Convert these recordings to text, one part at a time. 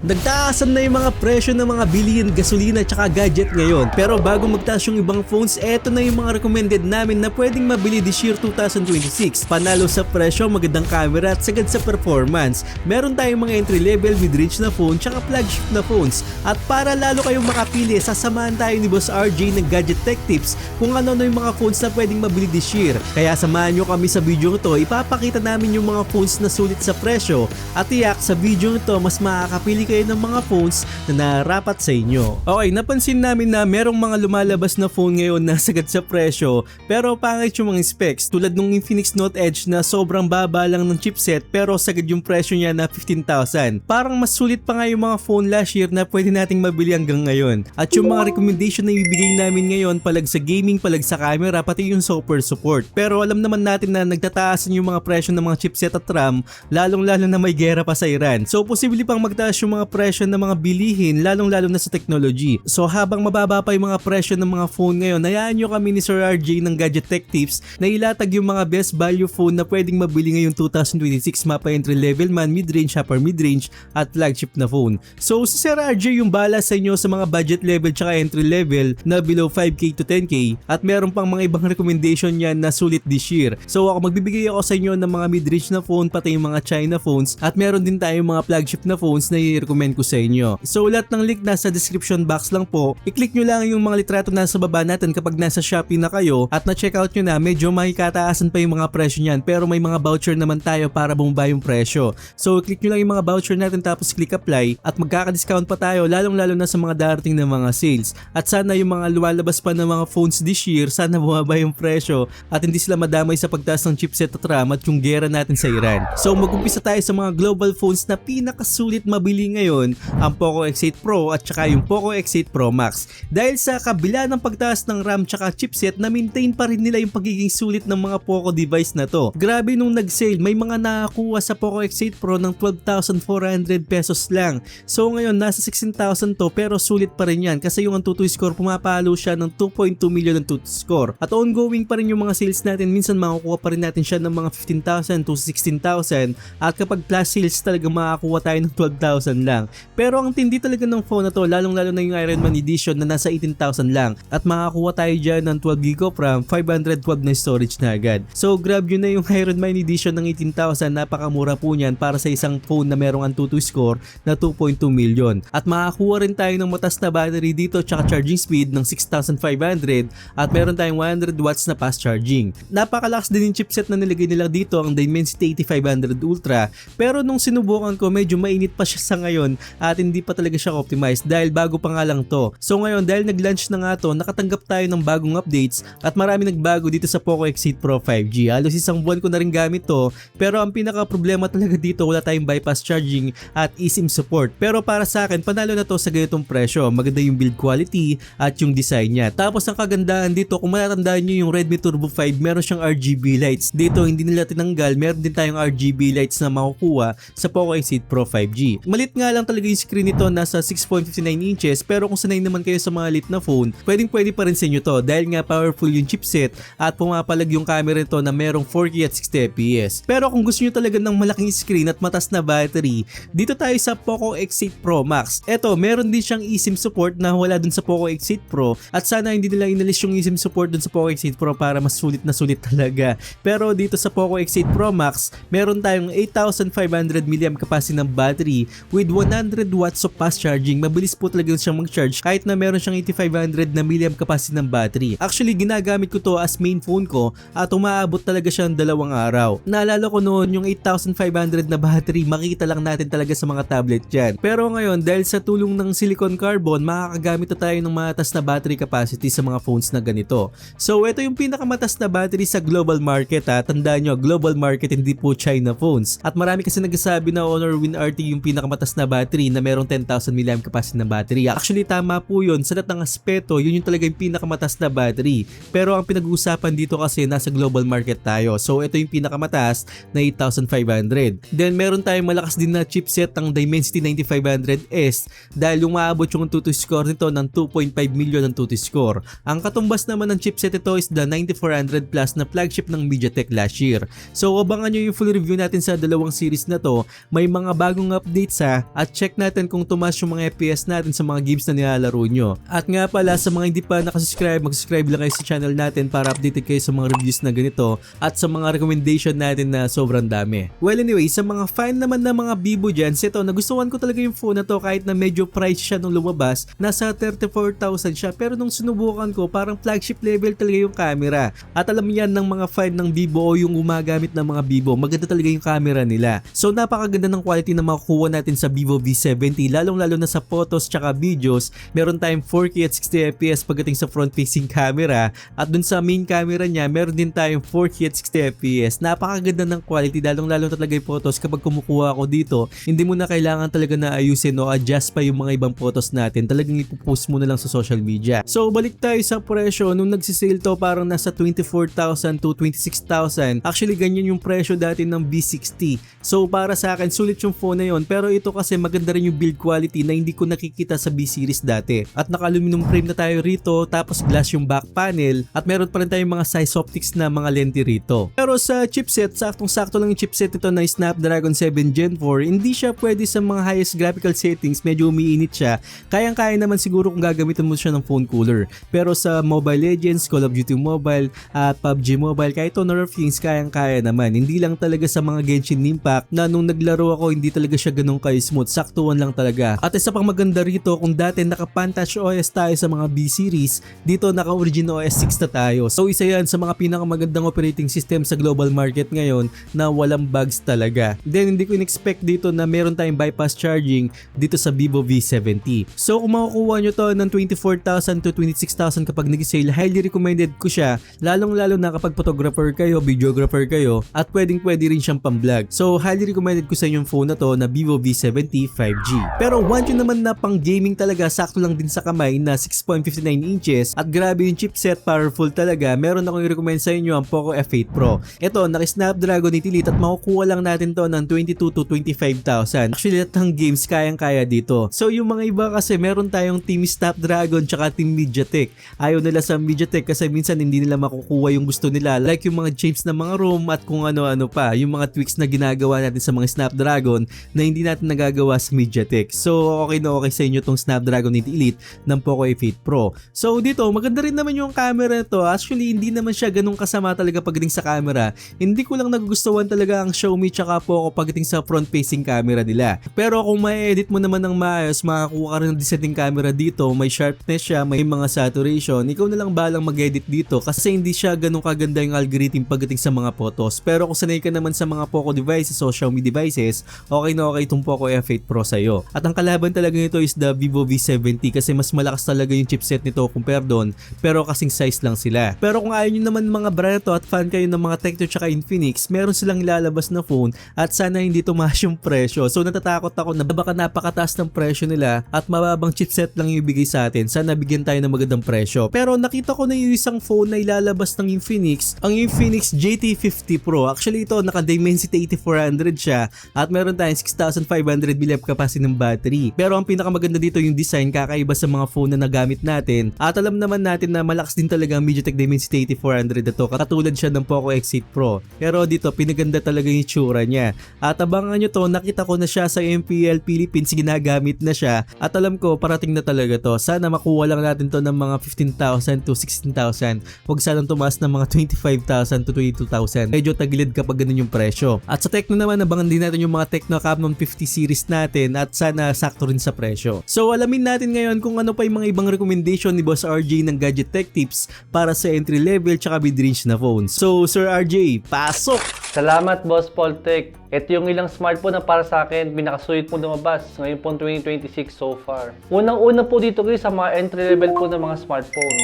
Nagtaasan na yung mga presyo ng mga bilihin, gasolina at gadget ngayon. Pero bago magtaas yung ibang phones, eto na yung mga recommended namin na pwedeng mabili this year 2026. Panalo sa presyo, magandang camera at sagad sa performance. Meron tayong mga entry level, mid-range na phone tsaka flagship na phones. At para lalo kayong makapili, sasamahan tayo ni Boss RJ ng Gadget Tech Tips kung ano yung mga phones na pwedeng mabili this year. Kaya samahan nyo kami sa video ito, ipapakita namin yung mga phones na sulit sa presyo at tiyak sa video ito mas makakapili kayo ng mga phones na narapat sa inyo. Okay, napansin namin na merong mga lumalabas na phone ngayon na sagad sa presyo pero pangit yung mga specs tulad nung Infinix Note Edge na sobrang baba lang ng chipset pero sagad yung presyo niya na 15,000. Parang mas sulit pa nga yung mga phone last year na pwede nating mabili hanggang ngayon. At yung mga recommendation na ibibigay namin ngayon palag sa gaming, palag sa camera, pati yung software support. Pero alam naman natin na nagtataasan yung mga presyo ng mga chipset at RAM lalong-lalo na may gera pa sa Iran. So posible pang magtaas yung mga presyo ng mga bilihin lalong-lalo na sa technology. So habang mababa pa yung mga presyo ng mga phone ngayon, hayaan nyo kami ni Sir RJ ng Gadget Tech Tips na ilatag yung mga best value phone na pwedeng mabili ngayong 2026, mapa entry level man, mid-range, upper mid-range at flagship na phone. So si Sir RJ yung bala sa inyo sa mga budget level tsaka entry level na below 5k to 10k at meron pang mga ibang recommendation yan na sulit this year. So ako magbibigay ako sa inyo ng mga mid-range na phone pati yung mga China phones at meron din tayong mga flagship na phones na i-recommend ko sa inyo. So lahat ng link nasa description box lang po. I-click nyo lang yung mga litrato nasa baba natin kapag nasa Shopee na kayo at na-check out nyo na medyo makikataasan pa yung mga presyo niyan pero may mga voucher naman tayo para bumaba yung presyo. So click nyo lang yung mga voucher natin tapos click apply at magkaka-discount pa tayo lalong-lalo na sa mga darating na mga sales. At sana yung mga lumalabas pa ng mga phones this year, sana bumaba yung presyo at hindi sila madamay sa pagtaas ng chipset at RAM at yung gera natin sa Iran. So mag-umpisa tayo sa mga global phones na pinakasulit mabili ngayon, ang Poco X8 Pro at saka yung Poco X8 Pro Max. Dahil sa kabila ng pagtaas ng RAM tsaka chipset, na-maintain pa rin nila yung pagiging sulit ng mga Poco device na to. Grabe nung nag-sale, may mga nakakuha sa Poco X8 Pro ng 12,400 pesos lang. So ngayon nasa 16,000 to pero sulit pa rin yan kasi yung Antutu score pumapalo siya ng 2.2 million Antutu score. At ongoing pa rin yung mga sales natin, minsan makukuha pa rin natin siya ng mga 15,000 to 16,000 at kapag plus sales talaga makakuha tayo ng 12,000 lang. Pero ang tindi talaga ng phone na to, lalong-lalo na yung Iron Man Edition na nasa 18,000 lang at makakuha tayo dyan ng 12GB of RAM, 512 na storage na agad. So grab yun na yung Iron Man Edition ng 18,000, napakamura po niyan para sa isang phone na merong Antutu score na 2.2 million. At makakuha rin tayo ng matas na battery dito tsaka charging speed ng 6,500 at meron tayong 100 watts na fast charging. Napakalakas din yung chipset na nilagay nila dito, ang Dimensity 8500 Ultra, pero nung sinubukan ko medyo mainit pa siya sa ngayon at hindi pa talaga siya optimized dahil bago pa nga lang to. So ngayon dahil nag-launch na nga to, nakatanggap tayo ng bagong updates at marami nagbago dito sa Poco X8 Pro 5G. Halos isang buwan ko na rin gamit to pero ang pinaka problema talaga dito wala tayong bypass charging at eSIM support. Pero para sa akin panalo na to sa ganitong presyo. Maganda yung build quality at yung design niya. Tapos ang kagandahan dito kung matatandaan nyo yung Redmi Turbo 5 meron siyang RGB lights. Dito hindi nila tinanggal, meron din tayong RGB lights na makukuha sa Poco X8 Pro 5G. Malit nga lang talaga yung screen nito, nasa 6.59 inches pero kung sanay naman kayo sa mga lit na phone, pwede pa rin sa inyo to dahil nga powerful yung chipset at pumapalag yung camera nito na merong 4K at 60fps. Pero kung gusto nyo talaga ng malaking screen at matas na battery, dito tayo sa Poco X8 Pro Max. Eto, meron din siyang eSIM support na wala dun sa Poco X8 Pro at sana hindi nila inalis yung eSIM support dun sa Poco X8 Pro para mas sulit na sulit talaga. Pero dito sa Poco X8 Pro Max, meron tayong 8,500 mAh capacity ng battery with 100 watts of fast charging. Mabilis po talaga siyang mag-charge kahit na meron siyang 8,500 na mAh capacity ng battery. Actually, ginagamit ko to as main phone ko at umaabot talaga siya ng 2 araw. Naalala ko noon yung 8,500 na battery, makita lang natin talaga sa mga tablet dyan. Pero ngayon, dahil sa tulong ng silicon carbon, makakagamit na tayo ng matas na battery capacity sa mga phones na ganito. So, ito yung pinakamatas na battery sa global market ha. Tandaan nyo, global market, hindi po China phones. At marami kasi nagsasabi na Honor Win RT yung pinakamatas na battery na merong 10,000 mAh capacity ng battery. Actually, tama po yun. Sa lahat ng aspeto, yun yung talaga yung pinakamatas na battery. Pero ang pinag-uusapan dito kasi nasa global market tayo. So, ito yung pinakamatas na 8,500. Then, meron tayong malakas din na chipset ang Dimensity 9500S dahil umaabot yung Antutu score nito ng 2.5 million Antutu score. Ang katumbas naman ng chipset ito is the 9400 Plus na flagship ng MediaTek last year. So abangan nyo yung full review natin sa dalawang series na to. May mga bagong updates ha. at check natin kung tumaas yung mga FPS natin sa mga games na nilalaro nyo. At nga pala sa mga hindi pa nakasubscribe, mag-subscribe lang kayo sa channel natin para updated kayo sa mga reviews na ganito at sa mga recommendation natin na sobrang dami. Well anyway, sa mga fan naman na mga Vivo dyan, ito nagustuhan ko talaga yung phone na to kahit na medyo price siya nung lumabas, nasa 34,000 siya, pero nung sinubukan ko parang flagship level talaga yung camera. At alam yan ng mga fan ng Vivo o yung gumagamit ng mga Vivo, maganda talaga yung camera nila. So napakaganda ng quality na makukuha natin sa Vivo V70, lalong lalo na sa photos tsaka videos. Meron tayong 4K at 60fps pagdating sa front facing camera, at dun sa main camera niya meron din tayong 4K at 60fps. Napakaganda ng quality, lalong lalo talaga yung photos. Kapag kumukuha ako dito, hindi mo na kailangan talaga na ayusin o adjust pa yung mga ibang photos natin, talagang ipopost mo na lang sa social media. So balik tayo sa presyo, nung nagsisale to parang nasa 24,000 to 26,000. Actually ganyan yung presyo dati ng V60. So para sa akin sulit yung phone na yon, pero ito kasi maganda rin yung build quality na hindi ko nakikita sa B series dati. At naka aluminum frame na tayo rito, tapos glass yung back panel, at meron pa rin tayong mga size optics na mga lente rito. Pero sa chipset, saktong-sakto lang yung chipset ito na Snapdragon 7 Gen 4. Hindi siya pwede sa mga highest graphical settings, medyo umiinit siya. Kayang-kaya naman siguro kung gagamitin mo siya ng phone cooler. Pero sa Mobile Legends, Call of Duty Mobile at PUBG Mobile, kahit Honor of Kings, kayang-kaya naman. Hindi lang talaga sa mga Genshin Impact na nung naglaro ako hindi talaga siya ganun ka-smooth, saktuan lang talaga. At isa pang maganda rito, kung dati naka-Pantouch OS tayo sa mga B series, dito naka-Origin OS 6 na tayo. So isa yan sa mga pinakamagandang operating system sa global market ngayon na walang bugs talaga. Then hindi ko in-expect dito na meron tayong bypass charging dito sa Vivo V70. So kung makukuha nyo to ng 24,000 to 26,000 kapag nag-sale, highly recommended ko siya, lalong-lalo na kapag photographer kayo, videographer kayo, at pwede rin siyang pang-vlog. So highly recommended ko sa inyong phone na to na Vivo V70 5G. Pero want nyo naman na pang gaming talaga, sakto lang din sa kamay na 6.59 inches at grabe yung chipset, powerful talaga, meron akong i-recommend sa inyo ang Poco F8 Pro. Ito, naka-Snapdragon 8 Elite at makukuha lang natin to ng 22 to 25,000. Actually, lahat ng games kayang-kaya dito. So yung mga iba kasi meron tayong Team Snapdragon tsaka Team MediaTek. Ayaw nila sa MediaTek kasi minsan hindi nila makukuha yung gusto nila, like yung mga chips na mga ROM at kung ano-ano pa, yung mga tweaks na ginagawa natin sa mga Snapdragon na hindi natin nagagawa sa MediaTek. So okay na okay sa inyo tong Snapdragon 8 Elite ng Poco F8 Pro. So dito, maganda rin naman yung camera nito. Actually, hindi naman siya ganun kasama talaga pagdating sa camera. Hindi ko lang nagugustuhan talaga ang Xiaomi tsaka Poco pagdating sa front facing camera nila. Pero kung ma-edit mo naman ng maayos, makakuha ka rin ng decent camera dito. May sharpness siya, may mga saturation. Ikaw na lang balang mag-edit dito kasi hindi siya ganun kaganda yung algorithm pagdating sa mga photos. Pero kung sanay ka naman sa mga Poco devices o Xiaomi devices, okay na okay itong Poco F8 Pro sa'yo. At ang kalaban talaga nito is the Vivo V70 kasi mas malakas talaga yung chipset nito compare doon, pero kasing size lang sila. Pero kung ayaw nyo naman mga brand to at fan kayo ng mga Tecno tsaka Infinix, meron silang ilalabas na phone at sana hindi tumaas yung presyo. So natatakot ako na baka napakataas ng presyo nila at mababang chipset lang yung ibigay sa atin. Sana bigyan tayo ng magandang presyo. Pero nakita ko na yung isang phone na ilalabas ng Infinix, ang Infinix GT50 Pro. Actually ito naka-Dimensity 8400 siya at meron tayong 6500 mAh capacity ng battery. Pero ang pinakamaganda dito yung design, kakaiba sa mga phone na nagamit natin. At alam naman natin na malakas din talaga ang MediaTek Dimensity 8400 na to, katulad siya ng Poco X8 Pro. Pero dito pinaganda talaga yung itsura niya. At abangan nyo to, nakita ko na siya sa MPL Philippines, ginagamit na siya. At alam ko parating na talaga to. Sana makuha lang natin to ng mga 15,000 to 16,000. Huwag sanang tumaas ng mga 25,000 to 22,000. Medyo tagilid kapag ganun yung presyo. At sa Tecno naman, abangan din natin yung mga Tecno Camon 50 series natin at sana sakto rin sa presyo. So alamin natin ngayon kung ano pa yung mga ibang recommendation ni Boss RJ ng Gadget Tech Tips para sa entry level tsaka mid-range na phones. So Sir RJ, pasok! Salamat Boss Poltech. Ito yung ilang smartphone na para sa akin pinakasulit po lumabas ngayon po 2026 so far. Unang-una po dito guys sa mga entry level po ng mga smartphone.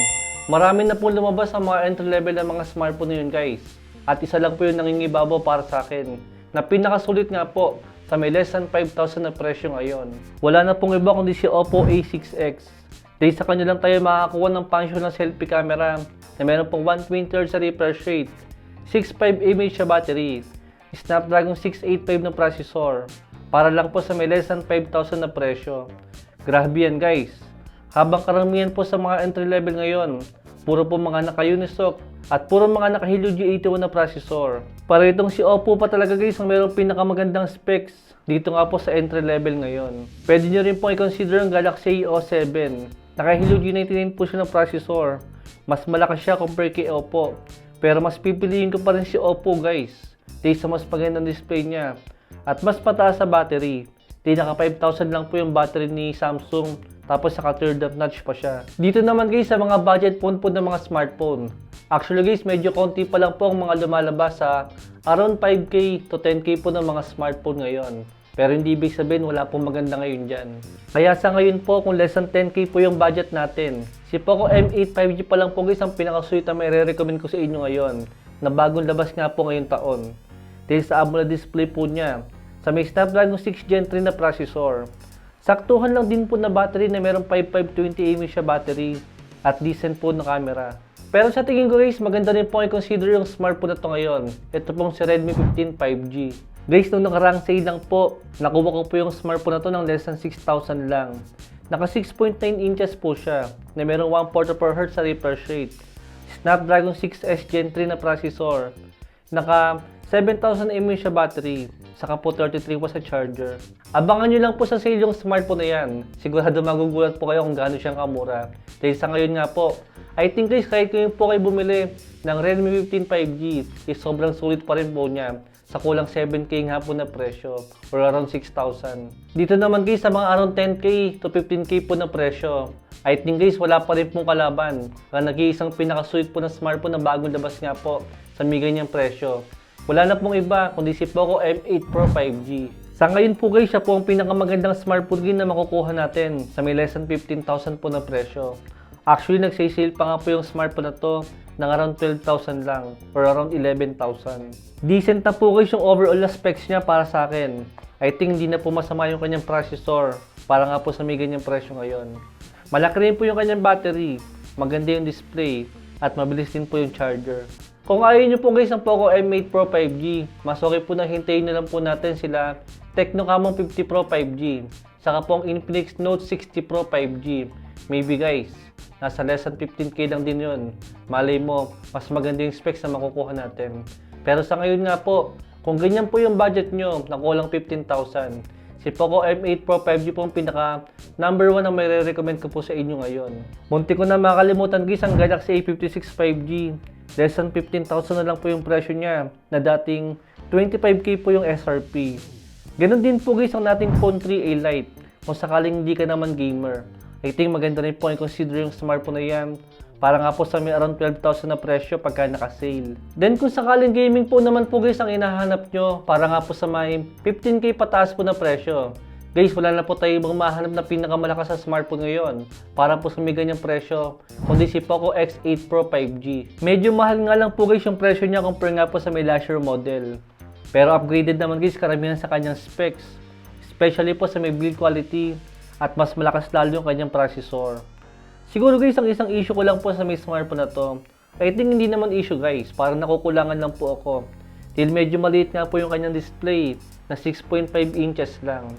Marami na po lumabas sa mga entry level ng mga smartphone na yun guys. At isa lang po yung nangingibabaw para sa akin na pinakasulit nga po sa may less than 5,000 na presyo ngayon. Wala na pong iba kundi si Oppo A6X. Dahil sa kanya lang tayo makakakuha ng functional selfie camera na meron pong 120Hz refresh rate, 6.5 mAh sa battery, Snapdragon 685 na processor, para lang po sa may less than 5,000 na presyo. Grabe yan guys. Habang karamihan po sa mga entry level ngayon, Puro po mga naka-Unisoc at puro mga naka-Helio G81 na processor. Para itong si Oppo pa talaga guys ang mayroong pinakamagandang specs dito nga po sa entry level ngayon. Pwede nyo rin po i-consider ang Galaxy A07. Naka-Helio G99 po siya ng processor. Mas malakas siya compare kay Oppo. Pero mas pipiliin ko pa rin si Oppo guys. Dahil sa mas magandang display niya. At mas pataas sa battery. Di naka 5,000 lang po yung battery ni Samsung. Tapos saka third up notch pa siya. Dito naman guys sa mga budget phone po ng mga smartphone. Actually guys medyo konti pa lang po ang mga lumalabas sa around 5K to 10K po ng mga smartphone ngayon. Pero hindi ibig sabihin wala pong maganda ngayon dyan. Kaya sa ngayon po kung less than 10K po yung budget natin. Si Poco M8 5G pa lang po guys ang pinaka-sweet na may re-recommend ko sa inyo ngayon. Na bagong labas nga po ngayong taon. Dahil sa AMOLED display po niya. Sa may Snapdragon 6 Gen 3 na processor. Saktuhan lang din po na battery na merong 5520 mAh siya battery at decent po na camera. Pero sa tingin ko guys, maganda rin po i-consider yung smartphone na to ngayon. Ito pong si Redmi 15 5G. Guys, nung nakarang sale lang po, nakuha ko po yung smartphone na to ng less than 6,000 lang. Naka 6.9 inches po siya na merong 144Hz sa refresh rate. Snapdragon 6S Gen 3 na processor. Naka 7,000 mAh siya battery. Saka po 33 watts sa charger. Abangan nyo lang po sa sale yung smartphone na yan. Sigurado magugulat po kayo kung gaano siyang kamura. Dahil sa ngayon nga po, I think guys kahit kayo po kayo bumili ng Redmi 15 5G, is sobrang sulit pa rin po niya. Sa kulang 7K nga po na presyo or around 6,000. Dito naman guys sa mga around 10K to 15K po na presyo. I think guys wala pa rin pong kalaban. Kaya nag-iisang pinaka-sweet po na smartphone na bagong labas nga po sa may ganyang presyo. Wala na pong iba kundi si Poco M8 Pro 5G. Sa ngayon po guys, siya po ang pinakamagandang smartphone din na makukuha natin sa may less than 15,000 po na presyo. Actually, nagsay-sale pa nga po yung smartphone na to ng around 12,000 lang or around 11,000. Decent na po guys yung overall na specs niya para sa akin. I think hindi na po masama yung kanyang processor para nga po sa may ganyang presyo ngayon. Malaki rin po yung kanyang battery, maganda yung display at mabilis din po yung charger. Kung ayaw nyo po guys ng Poco M8 Pro 5G, mas okay po na hintayin na lang po natin sila Tecno Camon 50 Pro 5G. Saka po ang Infinix Note 60 Pro 5G. Maybe guys, nasa less than 15K lang din yun. Malay mo, mas maganda yung specs na makukuha natin. Pero sa ngayon nga po, kung ganyan po yung budget nyo, na kulang 15,000, si Poco M8 Pro 5G po ang pinaka number 1 na may re-recommend ko po sa inyo ngayon. Munti ko na makalimutan guys ang Galaxy A56 5G. Less than 15,000 na lang po yung presyo niya na dating 25K po yung SRP. Ganon din po guys ang nating Phone 3a Lite kung sakaling hindi ka naman gamer. I think maganda rin po i-consider yung smartphone na yan para nga po sa may around 12,000 na presyo pagka naka-sale. Then kung sakaling gaming po naman po guys ang hinahanap nyo para nga po sa may 15K pataas po na presyo. Guys, wala na po tayo ibang mahanap na pinakamalakas sa smartphone ngayon para po sa may ganyang presyo, kundi si Poco X8 Pro 5G. Medyo mahal nga lang po guys yung presyo niya compare nga po sa may last year model. Pero upgraded naman guys karamihan sa kanyang specs, especially po sa may build quality at mas malakas lalo yung kanyang processor. Siguro guys, ang isang issue ko lang po sa may smartphone na to, I think hindi naman issue guys, parang nakukulangan lang po ako. Dahil medyo maliit nga po yung kanyang display na 6.5 inches lang.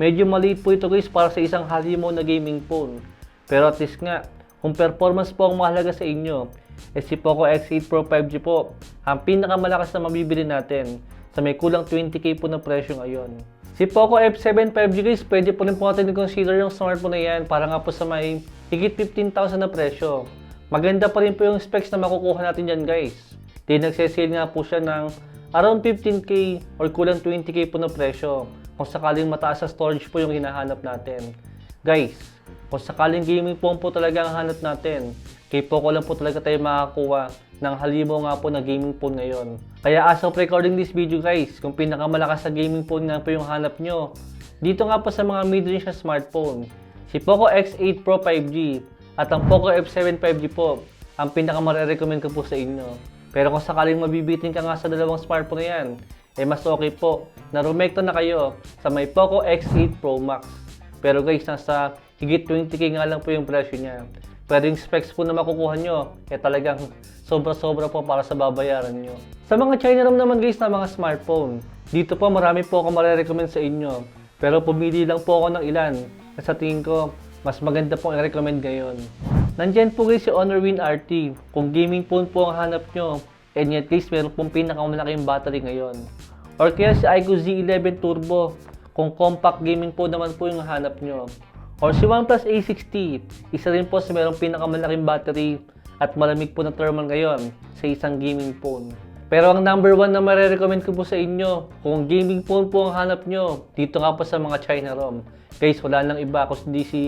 Medyo maliit po ito guys para sa isang halimo na gaming phone. Pero at least nga, kung performance po ang mahalaga sa inyo, si Poco X8 Pro 5G po, ang pinakamalakas na mabibili natin sa may kulang 20K po na presyo ngayon. Si Poco F7 5G guys, pwede po rin po natin i-consider yung smartphone na yan para nga po sa may higit 15,000 na presyo. Maganda pa rin po yung specs na makukuha natin dyan guys. Di nagsesale nga po siya ng around 15K or kulang 20K po na presyo. Kung sakaling mataas sa storage po yung hinahanap natin. Guys, kung sakaling gaming phone po talaga ang hanap natin, kay Poco lang po talaga tayo makakakuha ng halimo nga po na gaming phone ngayon. Kaya as of recording this video guys, kung pinakamalakas sa gaming phone nga po yung hanap nyo, dito nga po sa mga mid-range na smartphone, si Poco X8 Pro 5G at ang Poco F7 5G po, ang pinaka-recommend ko po sa inyo. Pero kung sakaling mabibitin ka nga sa dalawang smartphone na yan, mas okay po na rumekto na kayo sa may Poco X8 Pro Max. Pero guys, nasa higit 20K nga lang po yung presyo niya. Pero yung specs po na makukuha nyo, talagang sobra-sobra po para sa babayaran nyo. Sa mga China ROM naman guys na mga smartphone, dito po marami po ako marirecommend sa inyo. Pero pumili lang po ako ng ilan na sa tingin ko, mas maganda pong i-recommend ngayon. Nandyan po guys si Honor Win RT. Kung gaming phone po ang hanap nyo, and at least meron pong pinakamalaking battery ngayon. Or kaya si iQOO Z11 Turbo, kung compact gaming po naman po yung hanap nyo. Or si OnePlus A60, isa rin po sa merong pinakamalaking battery at malamig po na thermal ngayon sa isang gaming phone. Pero ang number 1 na marirecommend ko po sa inyo, kung gaming phone po ang hanap nyo, dito nga po sa mga China ROM. Guys, wala lang iba kundi si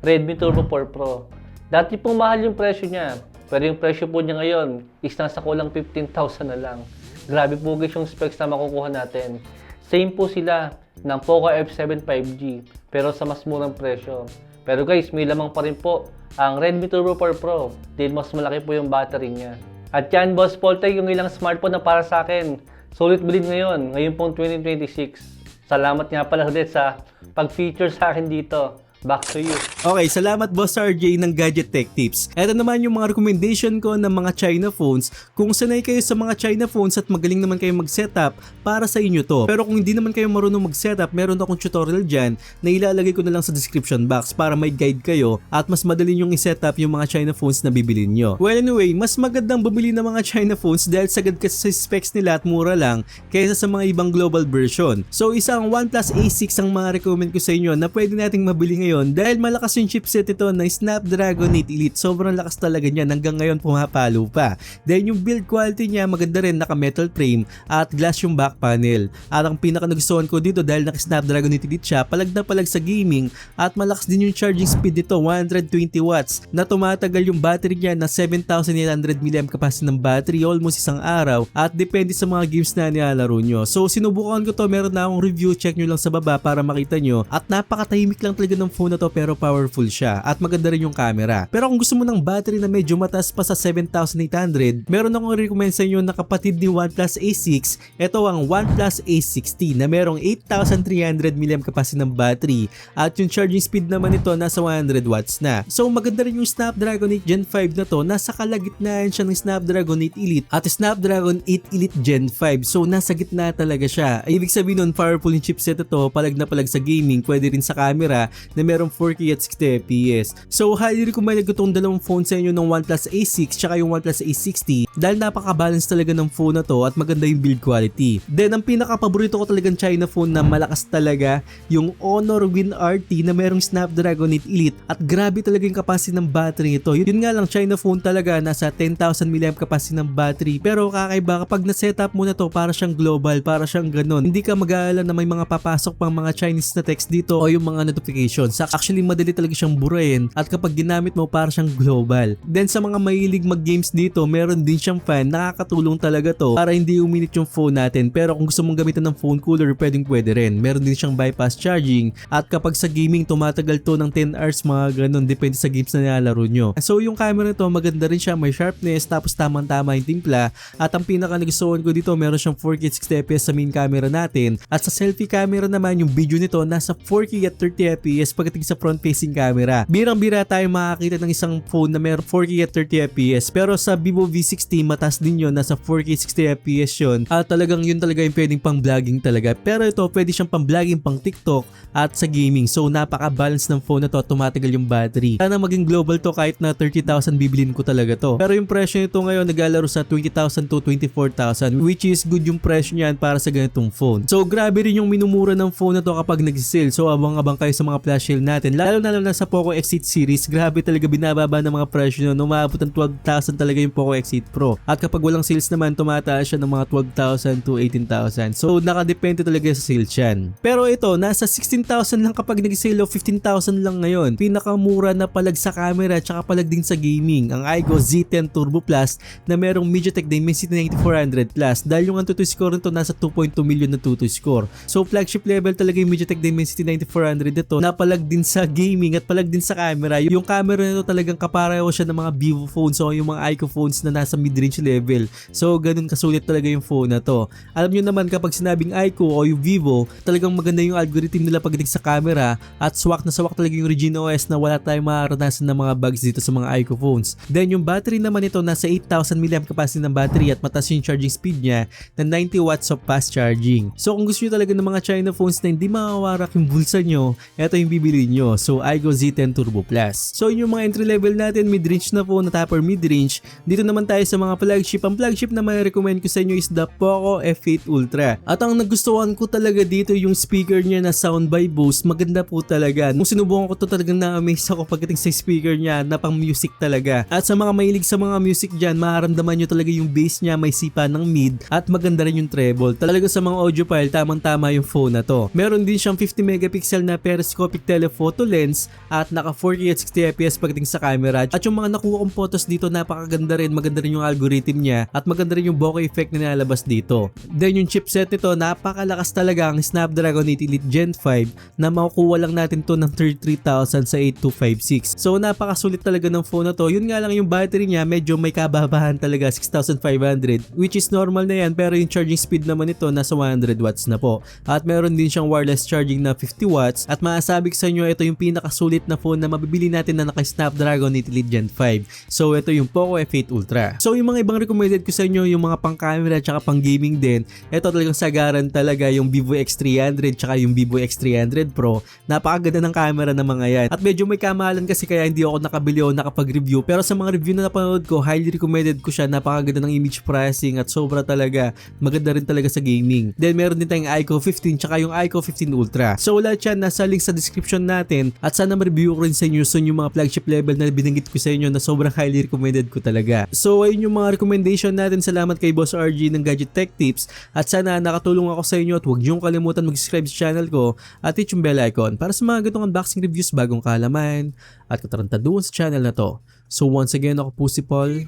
Redmi Turbo 4 Pro. Dati pong mahal yung presyo niya, pero yung presyo po niya ngayon is nasa kulang 15,000 na lang. Grabe po guys yung specs na makukuha natin. Same po sila ng Poco F7 5G, pero sa mas murang presyo. Pero guys, may lamang pa rin po ang Redmi Turbo 4 Pro, dahil mas malaki po yung battery niya. At yan, Boss Poltec, yung ilang smartphone na para sa akin. Sulit bilhin ngayon pong 2026. Salamat nga pala ulit sa pag-feature sa akin dito. Back to you. Okay, salamat Boss RJ ng Gadget Tech Tips. Ito naman yung mga recommendation ko ng mga China phones. Kung sanay kayo sa mga China phones at magaling naman kayo mag-setup, para sa inyo to. Pero kung hindi naman kayo marunong mag-setup, meron akong tutorial dyan na ilalagay ko na lang sa description box para may guide kayo at mas madali nyong i-setup yung mga China phones na bibilin nyo. Well anyway, mas magandang bumili ng mga China phones dahil sagad kasi sa specs nila at mura lang kaysa sa mga ibang global version. So isang OnePlus A6 ang mga recommend ko sa inyo na pwede nating mabili ngayon dahil malakas yung chipset ito na Snapdragon 8 Elite. Sobrang lakas talaga niyan, hanggang ngayon pumapalo pa. Dahil yung build quality niya maganda rin, naka metal frame at glass yung back panel. At ang pinaka nagustuhan ko dito dahil naka Snapdragon 8 Elite siya, palag na palag sa gaming at malakas din yung charging speed nito, 120 watts na tumatagal yung battery niya na 7,800 mAh capacity ng battery, almost isang araw at depende sa mga games na nilalaro nyo. So sinubukan ko to, meron na akong review, check nyo lang sa baba para makita nyo at napakatahimik lang talaga ng phone na to pero powerful siya at maganda rin yung camera. Pero kung gusto mo ng battery na medyo mataas pa sa 7,800, meron akong recommend sa inyo na kapatid ni OnePlus A6. Ito ang OnePlus A60 na merong 8,300 mAh capacity ng battery at yung charging speed naman nito nasa 100 watts na. So maganda rin yung Snapdragon 8 Gen 5 na to, nasa kalagitnaan siya ng Snapdragon 8 Elite at Snapdragon 8 Elite Gen 5. So nasa gitna talaga siya. Ibig sabihin nun, powerful yung chipset ito, palag na palag sa gaming, pwede rin sa camera na merong 4K at 60 fps. So highly recommended ko itong dalawang phone sa inyo ng OnePlus A6 tsaka yung OnePlus A60 dahil napaka-balance talaga ng phone na to at maganda yung build quality. Then ang pinaka-paborito ko talagang China phone na malakas talaga yung Honor Win RT na merong Snapdragon 8 Elite at grabe talaga yung capacity ng battery nito. Yun nga lang, China phone talaga, nasa 10,000 mAh capacity ng battery, pero kakaiba kapag na-setup mo na to, para siyang global, para siyang ganun. Hindi ka mag-aalala na may mga papasok pang mga Chinese na text dito o yung mga notifications. Actually madali talaga siyang burahin at kapag ginamit mo para siyang global. Then sa mga mahilig mag-games dito, meron din siyang fan, nakakatulong talaga to para hindi uminit yung phone natin. Pero kung gusto mong gamitan ng phone cooler, pwede rin. Meron din siyang bypass charging at kapag sa gaming tumatagal to ng 10 hours, mga ganun, depende sa games na nilalaro nyo. So yung camera nito maganda rin siya, may sharpness tapos tamang-tama yung timpla at ang pinaka nagustuhan ko dito, meron siyang 4K at 60 fps sa main camera natin at sa selfie camera naman yung video nito nasa 4K at 30 fps pagdating sa front facing camera. Birang-bira tayo makakita ng isang phone na meron 4K at 30 fps pero sa Vivo V60 mataas din yun, nasa 4K 60 fps yun at talagang yun talaga yung pwedeng pang vlogging talaga, pero ito pwede siyang pang vlogging, pang TikTok at sa gaming. So napaka-balance ng phone na to, tumatagal yung battery. Sana maging global to, kahit na 30,000 bibilin ko talaga to. Pero yung presyo nito ngayon naglalaro sa 20,000 to 24,000, which is good yung presyo niyan para sa ganitong phone. So grabe rin yung minumura ng phone na to kapag nag-sale. So abang-abang kayo sa mga flash sale natin, lalo na sa Poco X8 series. Grabe talaga binababa ng mga presyo nyo, umabot ng 12,000 talaga yung Poco X8 Pro. At kapag walang sales naman, tumataas siya ng mga 12,000 to 18,000. So nakadepende talaga sa sales yan. Pero ito, nasa 16,000 lang kapag nag-sale o 15,000 lang ngayon. Pinakamura na palag sa camera tsaka palag din sa gaming, ang iQOO Z10 Turbo Plus na merong MediaTek Dimensity 9400 Plus dahil yung Antutu score nito nasa 2.2 million na Antutu score. So flagship level talaga yung MediaTek Dimensity 9400 ito, na palag din sa gaming at palag din sa camera. Yung camera nito talagang kapareho siya ng mga Vivo phones o yung mga iQOO phones na nasa mid-range level. So ganun kasulit talaga yung phone na to. Alam nyo naman kapag sinabing iQOO o yung Vivo, talagang maganda yung algorithm nila pagdating sa camera at swak na swak talaga yung Regina OS na wala tayong mararanasan ng mga bugs dito sa mga iQOO phones. Then yung battery naman ito nasa 8,000 mAh capacity ng battery at mataas yung charging speed niya na 90 watts of fast charging. So kung gusto nyo talaga ng mga China phones na hindi mawawarak yung bulsa nyo, ito yung bibili bibili nyo. So iQOO Z10 Turbo Plus. So yun yung mga entry level natin, mid-range na phone at upper mid-range. Dito naman tayo sa mga flagship. Ang flagship na may recommend ko sa inyo is the Poco F8 Ultra. At ang nagustuhan ko talaga dito yung speaker niya na sound by Bose. Maganda po talaga. Nung sinubukan ko to talagang na-amaze ako pagdating sa speaker niya na pang music talaga. At sa mga mahilig sa mga music dyan, makaramdaman nyo talaga yung bass niya, may sipa ng mid at maganda rin yung treble. Talaga sa mga audiophile, tamang-tama yung phone na to. Meron din siyang 50 megapixel na periscopic telephoto lens at naka 4K at 60 fps pagdating sa camera. At yung mga nakuha kong photos dito, napakaganda rin. Maganda rin yung algorithm niya at maganda rin yung bokeh effect na nilalabas dito. Then yung chipset nito, napakalakas talaga ang Snapdragon 8 Elite Gen 5 na makukuha lang natin to ng 33,000 sa 8256. So napakasulit talaga ng phone na to. Yun nga lang yung battery niya, medyo may kababahan talaga, 6,500, which is normal na yan, pero yung charging speed naman nito nasa 100 watts na po. At meron din siyang wireless charging na 50 watts at maasabi ko sa inyo, ito yung pinakasulit na phone na mabibili natin na naka Snapdragon 8 Elite Gen 5. So ito yung Poco F8 Ultra. So yung mga ibang recommended ko sa inyo, yung mga pang camera at pang gaming din, ito talagang sagaran talaga yung Vivo X300 tsaka yung Vivo X300 Pro. Napakaganda ng camera ng mga yan. At medyo may kamahalan kasi kaya hindi ako nakabili o nakapag-review, pero sa mga review na napanood ko, highly recommended ko siya. Napakaganda ng image pricing at sobra talaga. Maganda rin talaga sa gaming. Then meron din tayong iQOO 15 tsaka yung iQOO 15 Ultra. So lahat yan nasa link sa description natin at sana ma-review ko rin sa inyo soon yung mga flagship level na binanggit ko sa inyo na sobrang highly recommended ko talaga. So ayun yung mga recommendation natin. Salamat kay Boss RG ng Gadget Tech Tips at sana nakatulong ako sa inyo at huwag niyong kalimutan mag-subscribe sa channel ko at hit yung bell icon para sa mga ganitong unboxing reviews, bagong kaalaman at katarantaduhan sa channel na to. So once again, ako po si Paul.